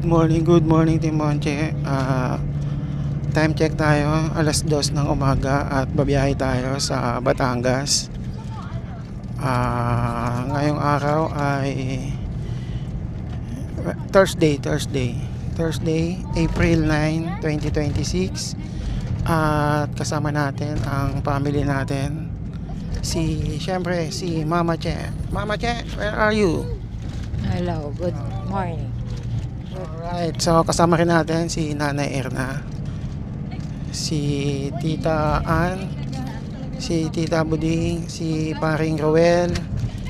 Good morning Team Monche. Time check tayo, alas 2 ng umaga at babiyahe tayo sa Batangas. Ngayong araw ay Thursday, April 9, 2026. At kasama natin ang family natin. Siyempre, si Mama Che. Mama Che, where are you? Hello, good morning. Alright, so kasama rin natin si Nanay Erna, si Tita Ann, si Tita Buding, si Paring Roel,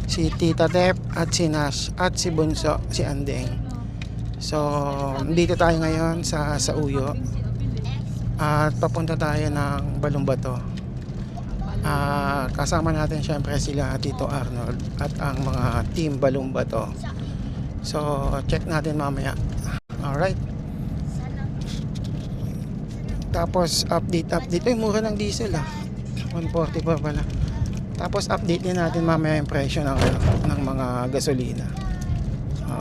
si Tita Tep, at si Nash, at si Bunso, si Andeng. So, dito tayo ngayon sa Uyo at papunta tayo ng Balumbato. Kasama natin syempre sila Tito Arnold at ang mga team Balumbato. So, check natin mamaya. Alright. Tapos, update. Ay, mura ng diesel 140 pa pala. Tapos, update din natin mamaya yung presyo ng mga gasolina.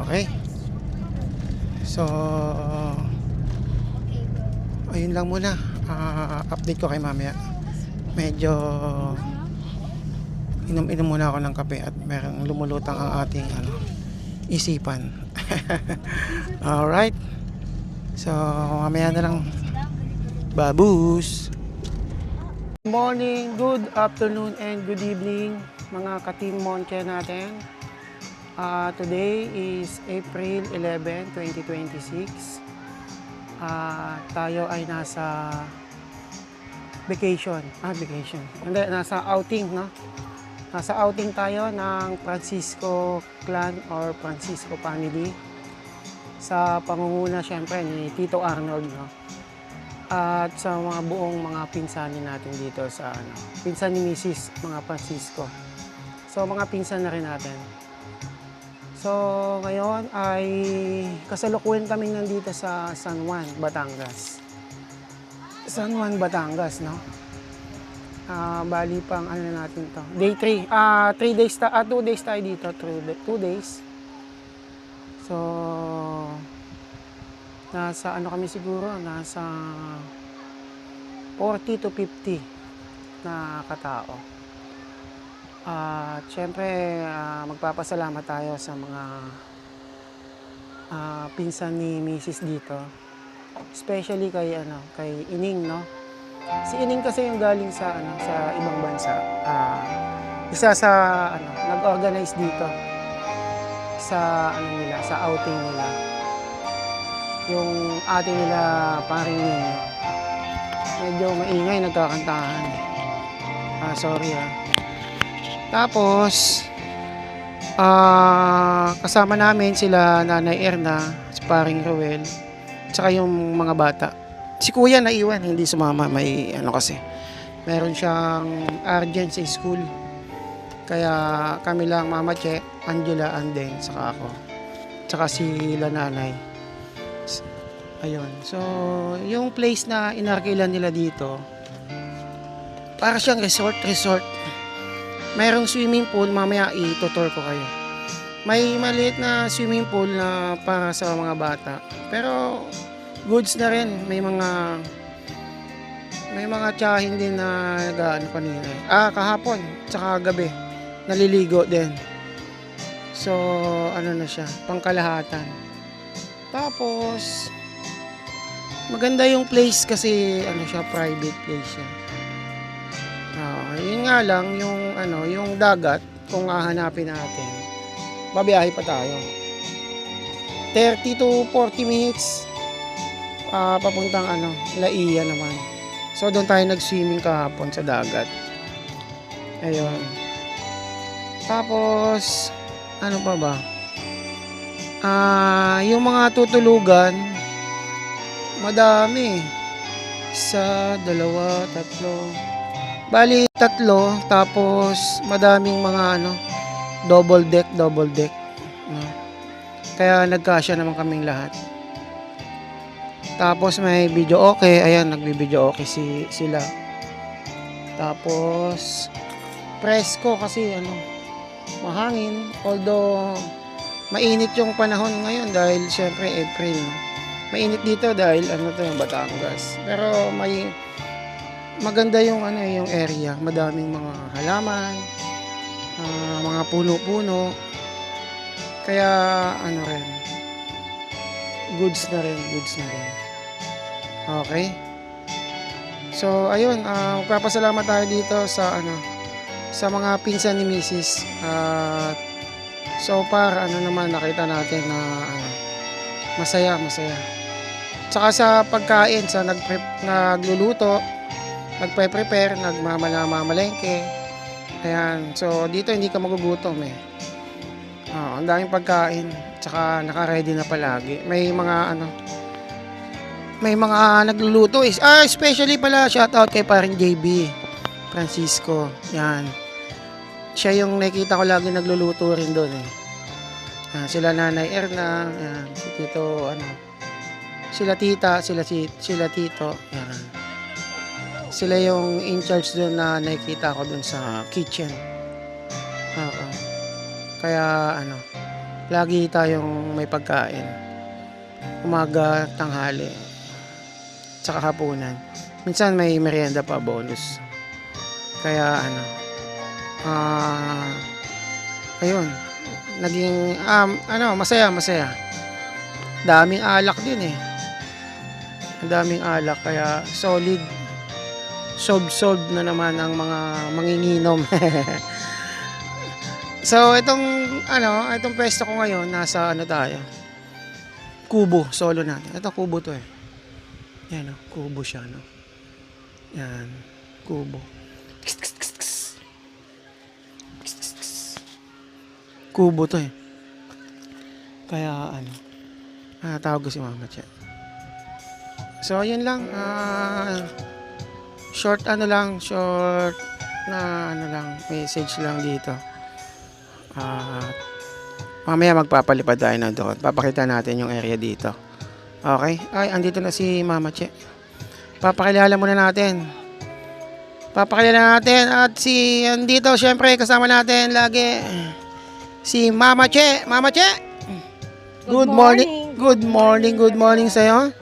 Okay. So, ayun lang muna. Update ko kay mamaya. Medyo inom muna ako ng kape at merong lumulutang ang ating isipan. Alright. So, mamaya na lang. Babus! Good morning, good afternoon, and good evening mga ka-Team Monche natin. Today is April 11, 2026. Tayo ay nasa vacation. Hindi, nasa outing, no? Nasa outing tayo ng Francisco clan or Francisco family sa pangunguna syempre ni Tito Arnold, no? At sa mga buong mga pinsan natin dito sa pinsan ni Mrs. mga Francisco. So mga pinsan na rin natin. So ngayon ay kasalukuyan kami nandito sa San Juan, Batangas. San Juan, Batangas, no? Bali pang natin to. Day 3. 2 days tayo dito. 2 days. So, nasa kami siguro? Nasa 40 to 50 na katao. Siyempre, magpapasalamat tayo sa mga pinsan ni Mrs. dito. Especially kay Ining, no? Si Ining kasi yung galing sa ibang bansa. Isa sa nag-organize dito sa sa outing nila. Yung ate nila paring Nino. Medyo maingay nagkakantahan. Sorry. Tapos kasama namin sila Nanay Erna, si paring Roel, tsaka yung mga bata. Si Kuya naiwan, hindi sumama. May kasi. Meron siyang urgent sa school. Kaya kami lang, Mama Che, Angela, Andeng, saka ako. Tsaka sila nanay. Ayun. So, yung place na inarkilan nila dito, para siyang resort. Mayroong swimming pool, mamaya itutur ko kayo. May maliit na swimming pool na para sa mga bata. Pero, goods na rin. May mga tiyahin din na kanina. Kahapon, tsaka gabi. Naliligo din. So, na siya, pangkalahatan. Tapos, maganda yung place kasi, siya, private place siya. Yun nga lang, yung dagat, kung hahanapin natin, babiyahe pa tayo. 30 to 40 minutes, papuntang Laia naman. So, doon tayo nag-swimming kahapon sa dagat. Ayun. Tapos, ano pa ba? Yung mga tutulugan, madami. 1, 2, 3. Bali, 3. Tapos, madaming mga double deck. No? Kaya nagkasya naman kaming lahat. Tapos, may video okay. Ayan, nagbi-video okay sila. Tapos, presko kasi mahangin, although mainit yung panahon ngayon dahil syempre April. No? Mainit dito dahil ano to yung Batangas. Pero may maganda yung yung area, madaming mga halaman, mga puno-puno. Kaya rin, goods na rin. Okay? So ayun, magpapasalamat tayo dito sa sa mga pinsan ni Mrs. At so far naman nakita natin na masaya. Tsaka sa pagkain, sa nagluluto, nagpe-prepare, nagmamamalengke. Ayan. So dito hindi ka magugutom eh. Ang daming pagkain, tsaka naka-ready na palagi. May mga nagluluto especially pala shoutout kay paring JB Francisco. Yan. Siya yung nakita ko lagi nagluluto rin doon eh. Sila Nanay Erna, yan, si Tito sila tita, sila tito, yan. Sila yung in charge doon na nakita ko doon sa kitchen. Oo. Kaya lagi tayong may pagkain. Umaga, tanghali, tsaka hapunan. Minsan may merienda pa bonus. Kaya ayun, naging masaya. Daming alak din eh. Ang daming alak kaya solid. Sold na naman ang mga manginginom. So itong pwesto ko ngayon nasa tayo. Kubo, solo natin. Ito kubo to eh. Yan kubo siya Yan, kubo. Kubo to eh. Kaya tawag ko si Mama Che. So yun lang, short message lang dito. Mamaya magpapalipad tayo na doon. Papakita natin yung area dito. Okay? Ay, andito na si Mama Che. Papakilala muna natin. At andito syempre kasama natin lagi si Mama Che. Mama Che. Good morning. Good morning sa'yo.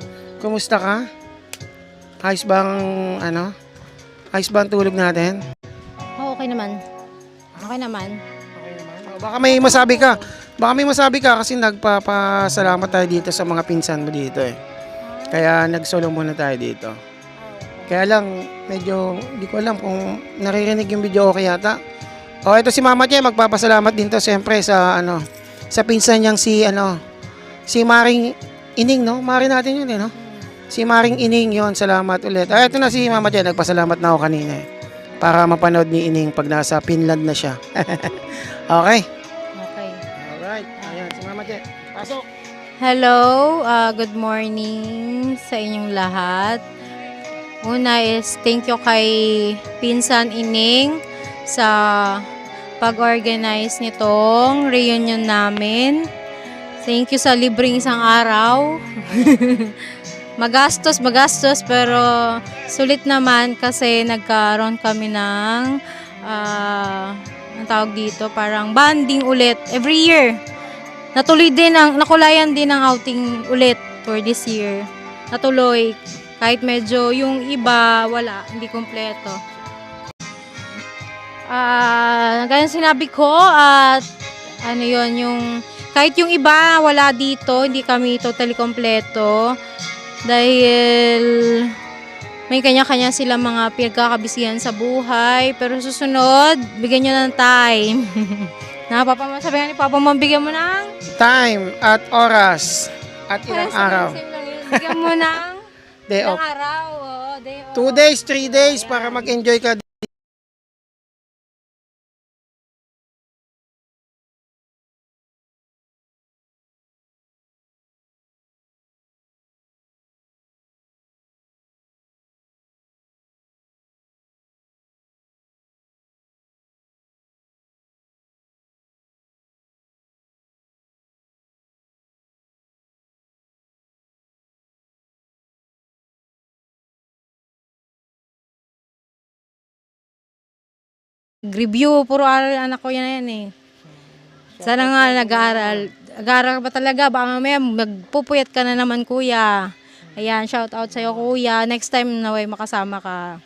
Kumusta ka? Ayos bang tulog natin? Okay naman. Baka may masabi ka kasi nagpapasalamat tayo dito sa mga pinsan mo dito eh. Kaya nagsolo muna tayo dito. Kaya lang medyo hindi ko alam kung naririnig yung video okay yata. Ito si Mama Che, magpapasalamat din to siyempre sa sa pinsan niyang si Maring Ining, no? Mari natin yun eh, no? Si Maring Ining yon, salamat ulit. Ito na si Mama Che, nagpasalamat na ako kanina eh. Para mapanood ni Ining pag nasa Finland na siya. Okay? Alright. Ayan, si Mama Che. Pasok. Hello, good morning sa inyong lahat. Una is thank you kay Pinsan Ining sa pag-organize nitong reunion namin. Thank you sa libreng isang araw. Magastos pero sulit naman kasi nagkaroon kami ng ang tawag dito, parang bonding ulit every year. Nakulayan din ang outing ulit for this year. Natuloy kahit medyo yung iba wala, hindi kompleto. Gaya sinabi ko at yung kahit yung iba wala dito, hindi kami totally kompleto dahil may kanya-kanya sila mga pinagkakabisihan sa buhay, pero susunod bigyan nyo ng time. Sabi ni Papa mo, bigyan mo ng Time at oras at ilang araw. Bigyan mo ng Day ilang off. araw. Day off. 2 days, 3 days para mag-enjoy ka. Review, puro aral anak ko yan eh. Sana nga nag-aaral. Agara ka ba talaga? Baka mamaya magpupuyat ka na naman, kuya. Ayan, shout out sa'yo, kuya. Next time naway makasama ka.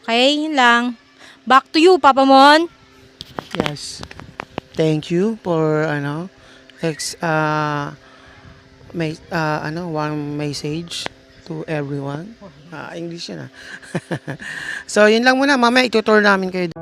Okay, yun lang. Back to you, Papa Mon. Yes. Thank you for one message to everyone. English yun. So, yun lang muna. Mamaya itutour namin kayo.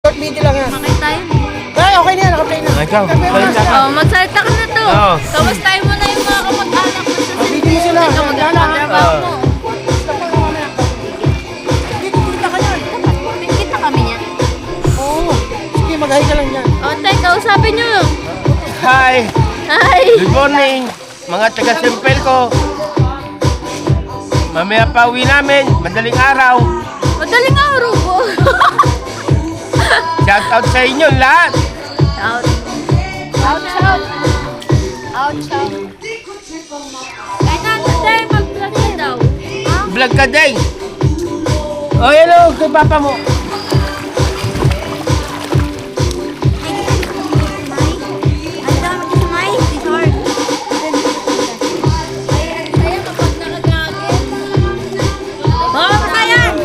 Short video lang yan. Makita tayo. Ay, okay na yan. Nakaplay na. Ikaw, salita ka. Oh, magsalita ka na to. Oo. Kamustahin mo na yung mga kamag-anak mo sa Video mo sila. Ikaw magkatrabaho mo. Dito, kita ka yan. Kita kami niyan. Oo. Sige, mag-hi ka lang yan. O, tay, kausapin nyo. Hi! Hi. Good morning, mga taga-simpel ko. Mamaya pa uwi namin, madaling araw. Madaling araw po. Shout out sa inyo lahat. Out. Out, out. Out, out. Kaya na, tay, mag-vlog ka daw. Ha? Vlog ka day. Oh, hello, kay papa mo. Saya kapag nakagagin. Oh, kaya!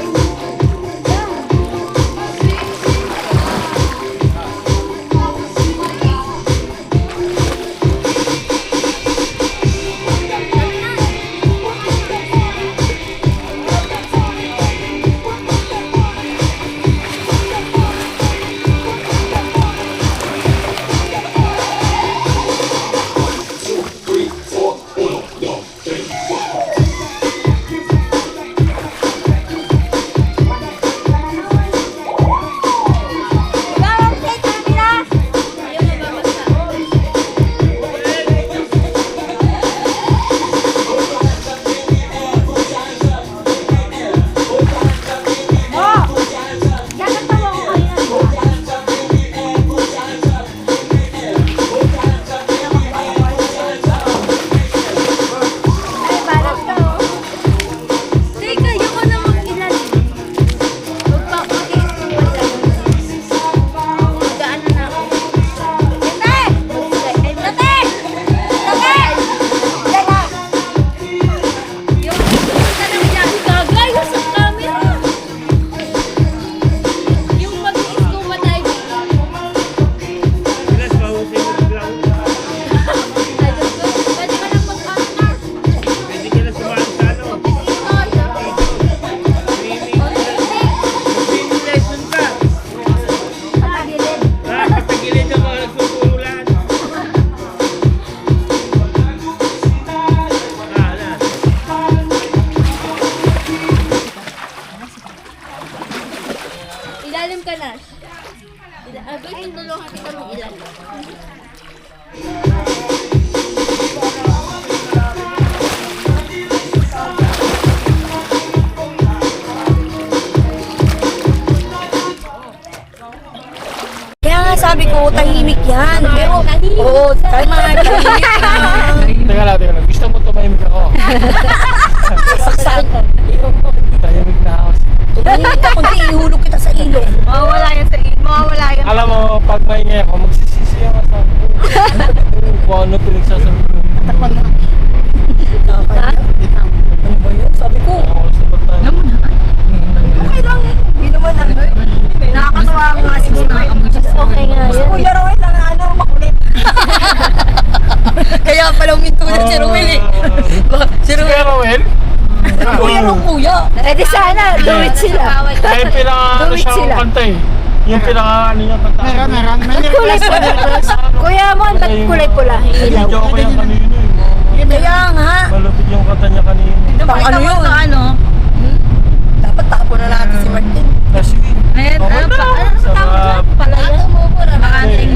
Doon yung tulungan kita ng ilan. Kaya nga sabi ko, tahimik yan. Pero, oo, tama, tahimik yan. Teka lang. Gusto mo tumahimik ako? Saksak. Tahimik na ako. Tahimik ako, hindi ihulog kita sa ilong. Mawawala yan sa mawawala yan. Alam mo, pag maingay ako, magsisisi ako sa akin. Kung ano pinagsasabi ko. Ano ba yun? Sabi ko, Ako sa batay. okay lang eh. Hindi naman ano eh. Nakakatawa ang mga siguro. Okay nga Si yan. Kuya Roel lang ano, makulit. Kaya pala uminto na si Roel eh. Si Si Roel. Kuya Rowel? Kuya Roel, kuya. Eh di sana, do it sila. Ay, pinaka Duwit siya sila. akong kanta eh. Yung pinaka ano niya kanta. Meron. May Kulay request. pula. Kuya mo, ba't kulay pula? Ilaw. Video ko yung kanino eh. Kaya nga. Malupit yung kanta niya kanino. Pang ano yun? Dapat tapo na natin si Martin. Sige. Okay na. Sarap. Pala yan. Makanting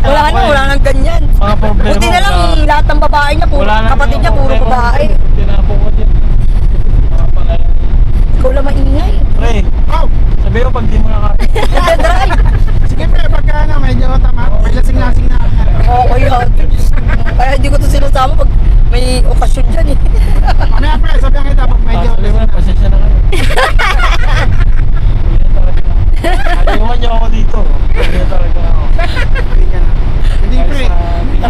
Wala nang ganyan. Mga problema. Buti na lang lahat ng babae niya, puro Wala nang kapatid niya, puro problema. babae. Tinapong ko din. Mga pangaya. Ikaw lang maingay. Pre, Oh, sabi ko pag di mo nakakain. Nagdadrive. sige pre, pagka medyo tama, may lasing-lasing na. Okay, kaya hindi ko to sinasama pag may okasyon dyan eh. Mamaya pre, sabihan kita pag medyo Sabi mo, pasensya na kayo. Ayawan niyo ako dito. Kaya talaga ako. Hindi pre,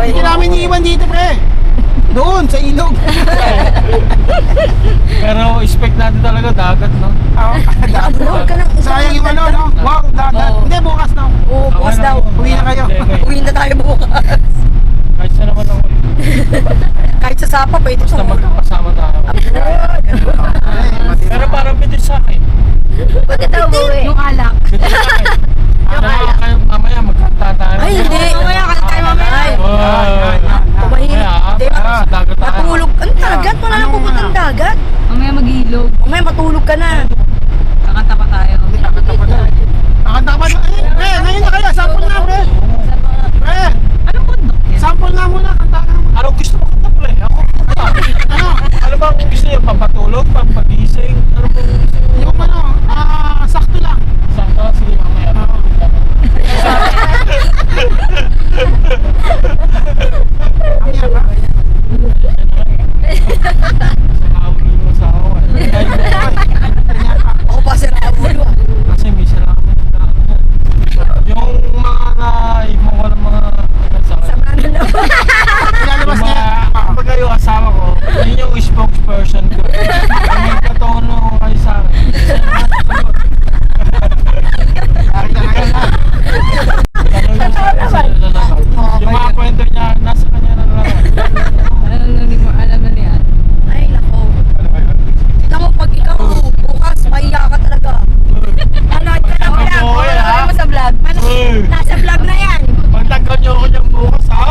hindi namin iiwan dito pre. Doon, sa ilog. Pero expect natin talaga dagat, no? Huwag ka nang Sayang yung ano, no? Wow, dagat. Oo. Hindi, bukas na. Oo, bukas daw. Uwi na kayo. Uwi na tayo bukas. Kahit sa naman ako. Kahit sa Sapa, pwede Basta sa magkakasama tayo. Pero parang bitin sa akin. Pwede daw buwi. Yung alak. Bitin sa akin. Kayo mamaya magkanta tayo. Ay, hindi. Mamaya, kanta tayo mamaya. Ay, Tumahimik. Hindi, Dagat tayo. matulog. Ano dagat? Wala nang pupuntang dagat. Mamaya mag-ilog. Mamaya matulog ka na. Kakanta pa tayo. Nakanta pa. Pre, ngayon na kayo. Sample na, pre. Pre, Anong bundok yan? sample nga muna. Kanta ka naman. Anong gusto mo kanta pre? Ako kanta. Ano? Ano ba ang gusto niyo? Pampatulog? Pampagising? Ano ba ang gusto niyo? Yung ano, sakto lang. Sakto? Sige mamaya. Ang hirap, ha? Sa kawin mo sa ako. Ako pa si Rabulo. Kasi minsan lang kami nagkakaroon. Yung mga naibong ko ng mga sa akin. Ano na? Lalabas Yung niya. mga, kapag kayo asawa ko, yun yung spokesperson ko. Ang nagkatono kayo sa akin. Yung mga kwento niya, nasa kanya na lang. Alam na niya. Ay, nako. Tignan mo, pag ikaw bukas, maiya ka talaga. Manood ka ng vlog. Okay, ha? Manood mo sa vlog. Uy, Nasa vlog na yan. pagtagkan niyo ako niyang bukas ha?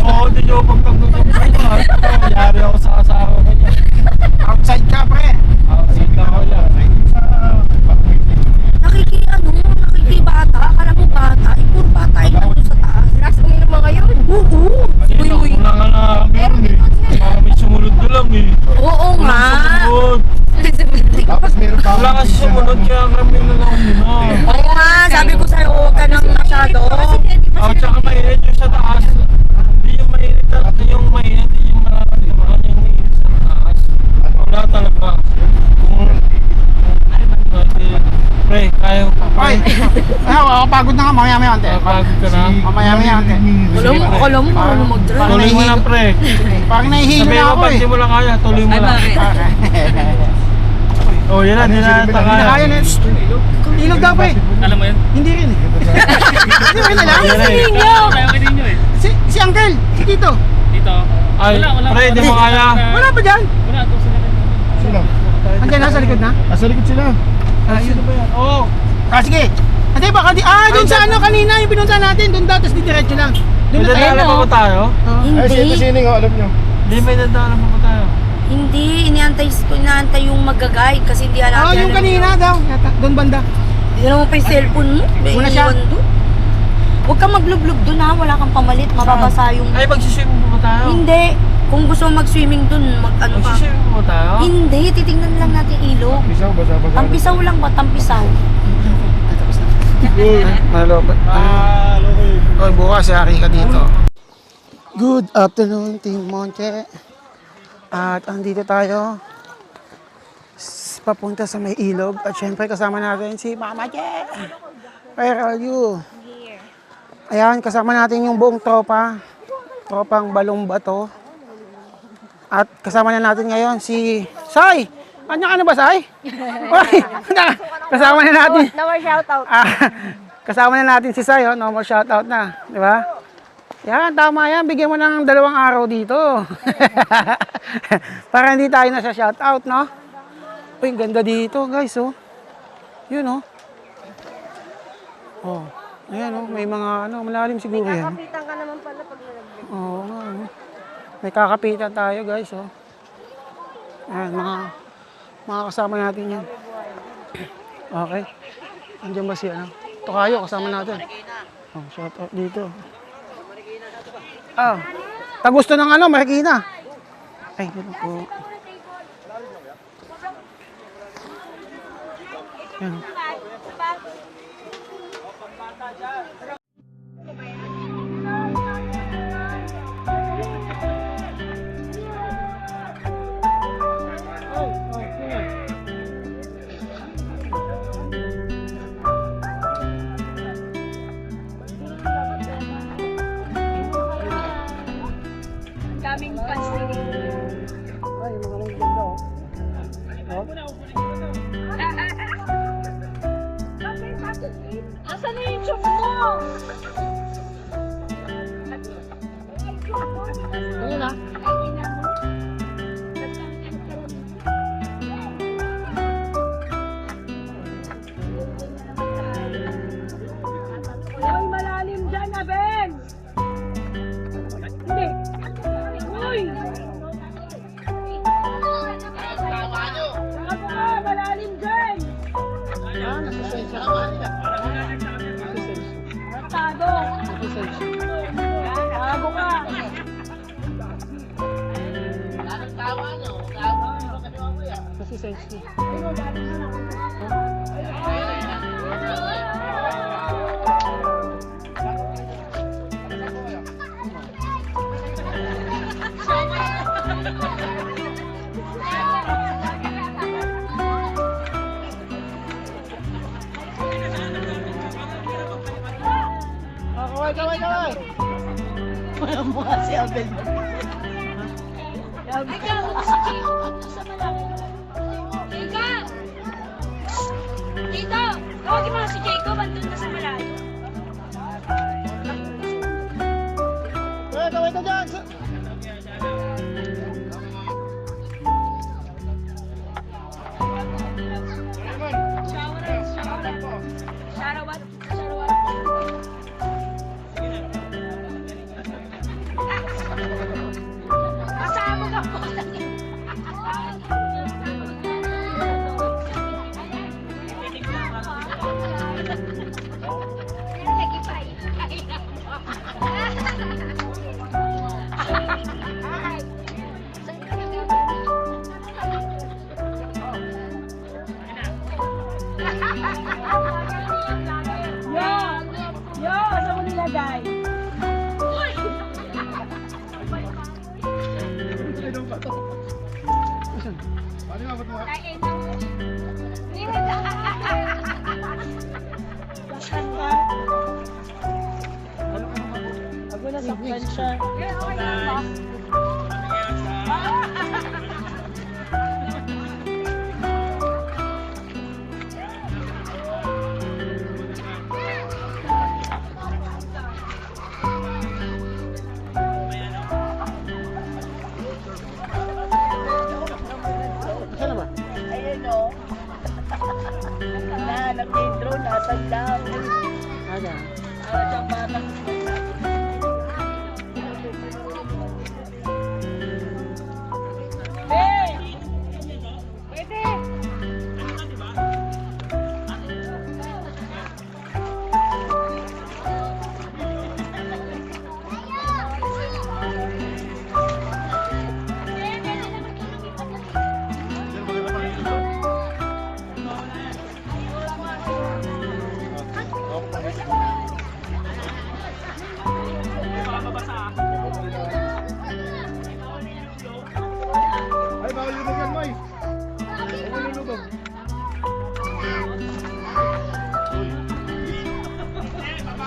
Oo, hindi niyo pagtagkan niyang bukas. Yari ako sa asawa ko niya. Outside ka, pre. Sita ko yan. Nakikibata. Akala mo bata. Puro bata yung nandun sa taas. Last uminom mga yun. Oo. Kasi nakulang ka na yun eh. Para may sumunod na lang eh. Oo nga. Sumunod. Tapos meron pa Wala kasi sumunod kaya kami na lang muna. Oo nga. Sabi ko sa'yo, huwag ka nang masyado. Oh, tsaka mainit yung sa taas. Hindi yung mainit talaga. Yung mainit, yung nararamdaman yung mainit sa taas. Wala talaga. Kung pre, kaya ko pa. Ay, pagod na nga. Mamaya-maya, ante. Pagod ka na. Mamaya-maya, ante. Alam mo, akala mo marunong mag-drive. Tuloy mo lang pre. Parang nahihilo Sabi na mo ako pag eh. di mo lang kaya, tuloy mo lang. Oh, yun na, hindi na Hindi kaya. kaya na. Ilog daw, pre. Alam mo yun? Hindi rin eh. Hindi rin na lang. Yun na eh. Kaya ka din nyo eh. Si Uncle, si Tito. Dito. Ay, pre, di mo kaya. Wala pa dyan. Wala, ito sila rin. Sino? Andiyan, nasa likod na. Nasa likod sila. Ayun. Sino ba yan? Oo. Sige. Ate, baka di... doon sa ano kanina, yung pinunta natin. Doon daw, tapos didiretso lang. Doon May na tayo. dadaanan pa ba tayo? Hindi. sining alam nyo. Hindi, may dadaanan pa ba tayo? Hindi. Inaantay yung mag-guide kasi hindi alam. Oo, yung kanina daw. Yata, doon banda. Hindi naman pa yung cellphone mo. May Muna siya. iniwan doon. Huwag kang maglublog dun ha, wala kang pamalit, mababasa yung... Ay, magsiswimming po ba tayo? Hindi. Kung gusto mo mag-swimming dun, mag-ano ka. Magsiswimming po ba tayo? Hindi, titingnan lang natin ilog. Bisaw, basa-basa. Tampisaw lang ba? Tampisaw. Ay, tapos na. Malupit. Okay. Okay, bukas yari ka dito. Good afternoon, Team Monche. At andito tayo papunta sa may ilog. At syempre kasama natin si Mama Je. Where are you? Ayan, kasama natin yung buong tropa. Tropang Balong Bato. At kasama na natin ngayon si Sai. Ano ba, Sai? Uy, kasama na natin. No more shoutout. Kasama na natin si Sai, oh. No more shoutout na. Di ba? Yan, tama yan. Bigyan mo ng 2 araw dito. Para hindi tayo na sa shoutout, no? Uy, ganda dito, guys, oh. Yun, oh. Oh, ayan, oh. May mga, malalim siguro yan. Kakapitan ka naman pala pag nalaglag. Oo, nga, ano. May kakapitan tayo, guys, oh. Ayan, mga kasama natin yan. Okay. Andiyan ba si, Tokayo, kasama natin. Oh, shout out dito. Ah, tagusto ng Marikina. Ay, gano'n po. Yan. Daming plastic. Ay, mga ganda, oh. Asan na yung chok mo? Ayun, ah. Uy, malalim dyan na, Ben! Hindi. Uy! Saka po ka, malalim dyan! Ah, nasa-sense ako. Tago! Tago ka! Nasa-sense. Kaway! Walang mukha si Abel. Ikaw, si Chico, sa malalim. Ika! Dito! Tawagin mo si Jacob, andun na sa malalim. Kaway ka dyan! Sharabat. Kasama ka po. Yo, saan mo nilagay? Paano nga ba ito? Ako na saktan siya. Saan na ba? Ayun o. Nahanap niya yung drone, nasag daw. Aga. Siyang batang. Hey! Pwede! Ay, bawal lubog yan, Moy. Bawal lubog.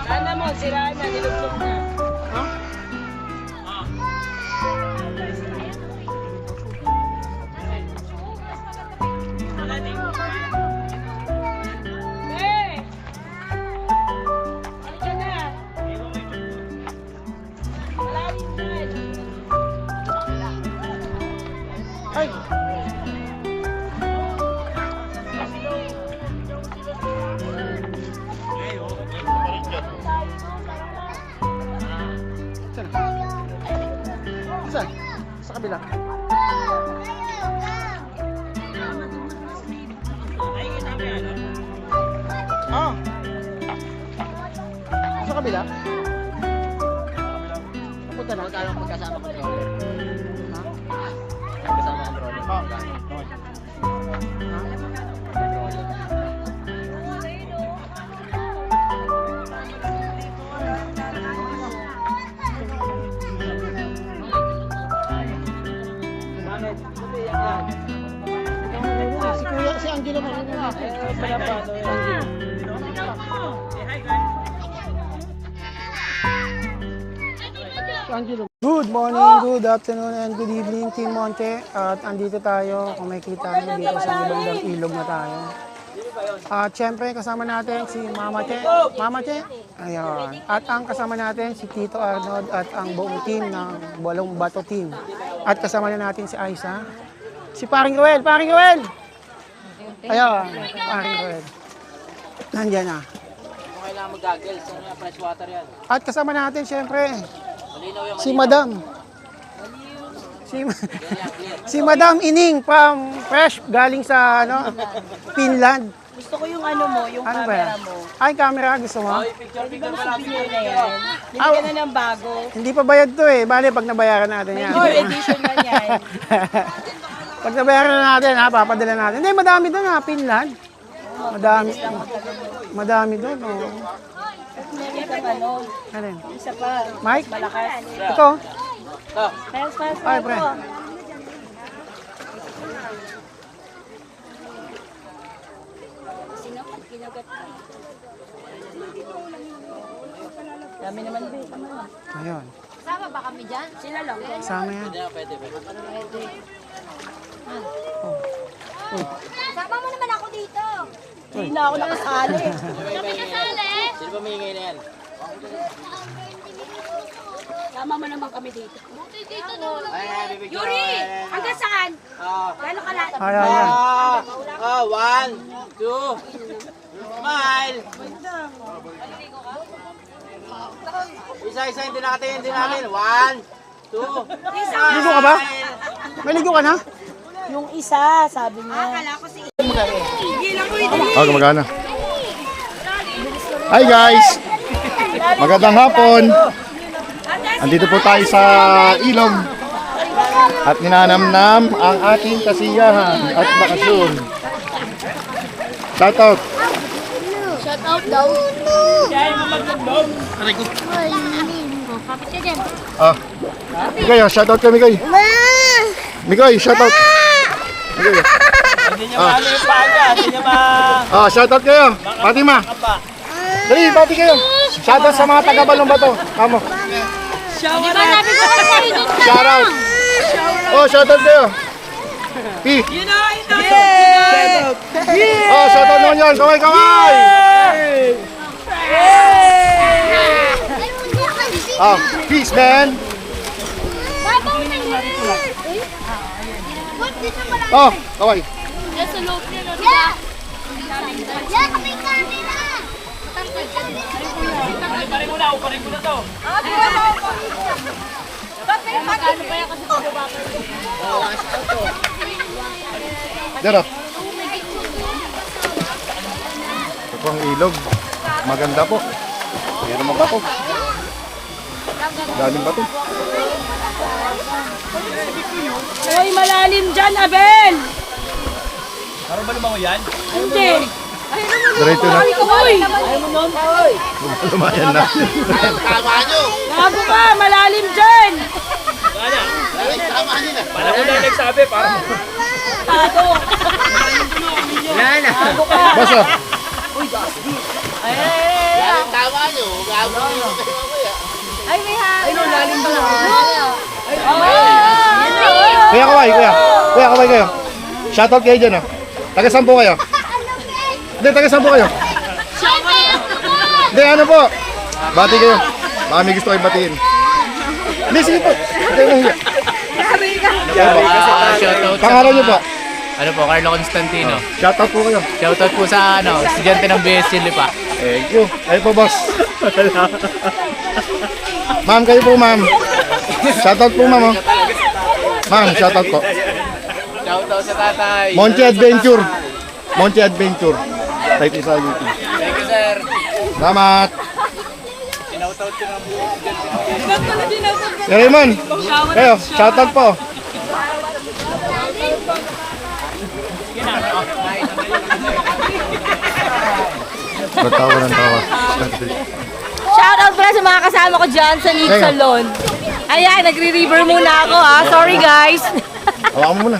Sana mo, siraan na, nilublog na. Ay! Saan? Saan? Sa kabila. Ah! Sa kabila? Punta na. Magkano magkasama ko dito? Si Kuya, si Angelo marunong dito. Si Angelo. Good morning, good afternoon, and good evening, Team Monte. At andito tayo, kung makikita nyo dito sa bandang ilog na tayo. At syempre, kasama natin si Mama Che. Mama Che, ayun. At ang kasama natin si Tito Arnold at ang buong team ng Balong Bato Team. At kasama na natin si Aisa. Si Paring Roel, Paring Roel! Ayun, Paring Roel. Nandiyan na. Kailangan mag-goggles, fresh water yan. At kasama natin syempre, si Madam. Si Madam Ining from fresh galing sa Finland. Gusto ko yung ano mo, yung Ano ba camera yan? mo. Ay, camera gusto mo? Hindi ba souvenir na yan? Bili ka na ng bago. Hindi pa bayad to eh. Bale, pag nabayaran natin May yan. new edition na yan. Pag nabayaran na natin, ha, papadala natin. Hindi, madami doon ha, Finland. Madami. Madami doon, oh. Meron ka pa, no? Alin? Isa pa. Mike? Malakas. Ito. Fast. Ay, pre. Dami naman, be. Ayun. Sama ba kami dyan? Sila lang. Sama yan. Pwede. Sama mo naman ako dito. Hindi na ako nakasali. Kami kasali. Sino ba may na yan? Sama mo naman kami dito. Dito doon. Yuri! Hanggang saan? Gano'n ka lahat? Ay, ay, ay. 1, 2, smile! Isa-isa hindi natin. 1, 2, Ligo ka ba? May ligo ka na? Yung isa, sabi niya. Gumagana. Hi guys! Magandang hapon! Andito po tayo sa ilog at ninanamnam ang ating kasiyahan at bakasyon. Shout out! Mikoy, shout out ka Mikoy. Mikoy, shout out. Mikoy. Shout out kayo. Fatima. Dali, pati kayo. Shout out sa mga taga Balong Bato. Kamo. Shout out. Oh, shout out kayo. P. Oh, shout out naman yan. Kaway. Peace, man. Oh, kaway. Dara. Ito po ang ilog. Maganda po. Meron naman bato. Daming bato. Hoy, malalim dyan, Abel! Parang ba lumango yan? Hindi. Diretso na. Lumayan na. Bago ka, malalim dyan. Paano mo na nagsabi? Parang Basta. Ay, may hangin. Kuya Kaway, kuya. Kuya Kaway kayo. Shoutout kayo dyan, Taga saan po kayo? Hindi, taga saan po kayo? Hindi, ano po? Bati kayo. Baka may gusto kayong batiin. Hindi, sige po. Hindi, nahiya. Pangalan niyo po? Ano po, Carlo Constantino. Shoutout po kayo. Shoutout po sa estudyante ng BSC Lipa. Thank you. Ayun po, boss. Ma'am, kayo po, ma'am. Shoutout po, ma'am. Ma'am, shoutout po. Shoutout sa tatay. Monte Adventure. Monte Adventure. Type sa YouTube. Thank you, sir. Salamat. Shoutout ko na po. Raymond, kayo, shoutout po. Tawa ng tawa. Shoutout pala sa mga kasama ko dyan sa Need Salon. Ayan, nagre-river muna ako ha. Sorry guys. Hawakan mo muna.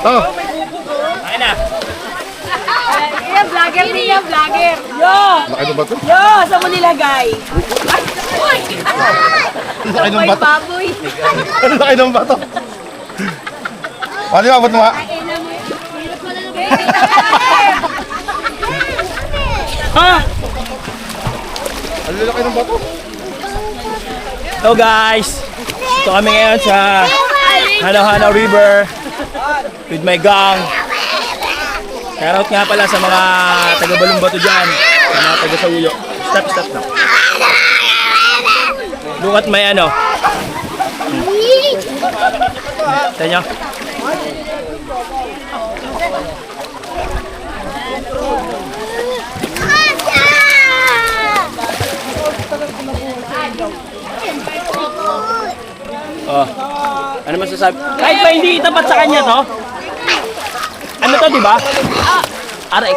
Oh, Yan, vlogger din yan, vlogger. Yo! laki ng bato. Yo! Saan mo nilagay? Laki ng bato. Baboy. Laki ng bato. Pwede ba, ba't mo nga? Ha? Ang laki ng bato. Hello guys! Ito kami ngayon sa Hanaw-Hanaw River with my gang. Shoutout nga pala sa mga taga-Balumbato dyan, sa mga taga-Sauyo. Stop na. Look at my ano. Ito nyo. Oh. Ano masasabi? Kahit pa hindi itapat sa kanya to. Ano to, di ba? Aray.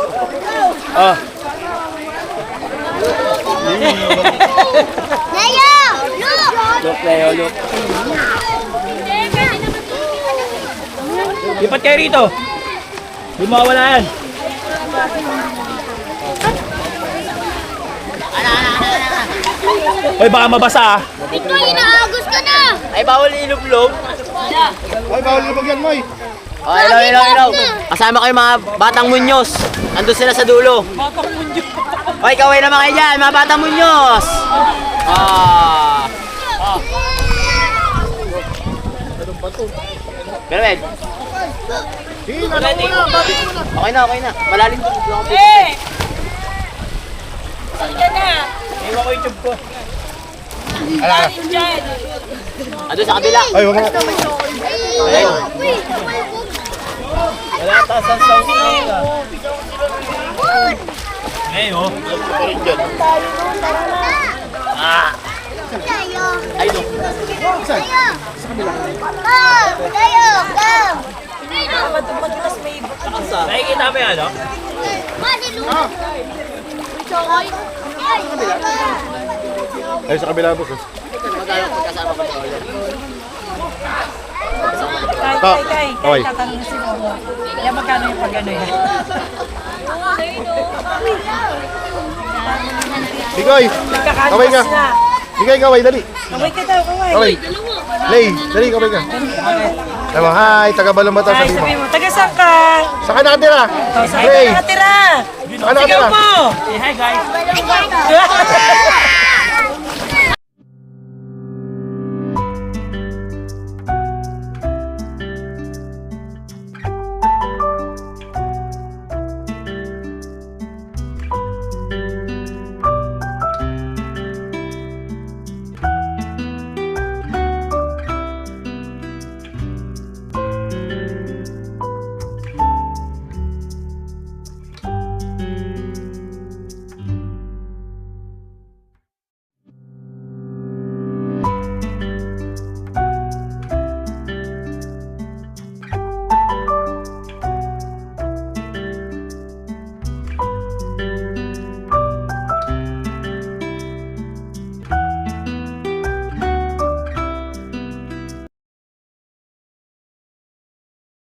Oh. Look, Leo, look. Lipat kayo rito. Di mawala yan. Hoy, baka mabasa ah. Ito, inaagos ka na. Ay, bawal ilublob. Ay, bawal libag yan, Moy. Oh, ilaw. Kasama kayo mga batang munyos. Nandun sila sa dulo. Batang munyos. Hoy, kaway naman kayo dyan, mga batang munyos. Pero Ben. Sige, nalaw mo na. Bakit mo na? Okay na. Malalim to. Iwan ko YouTube ko. Ala. Ado sa kabila. Ay, wag mo. Ayun. Wala taas ang sound nila. Ayun oh. Ayun. Nakikita mo yan, no? Ay, sa kabila, boss. Okay. Tatanong si Momo. Yan, magkano yung pag-ano yan? Bigoy, kaway ka. Bigoy, kaway, dali. Kaway kita, kaway. Kaway. Lay, dali, kaway ka. Tama, hi, taga Balumbato sa Ay, Lima. sabi mo, taga saan ka? Saan ka nakatira? Saan Lay, ka nakatira? saan ka nakatira? Sigaw mo! Say hi guys.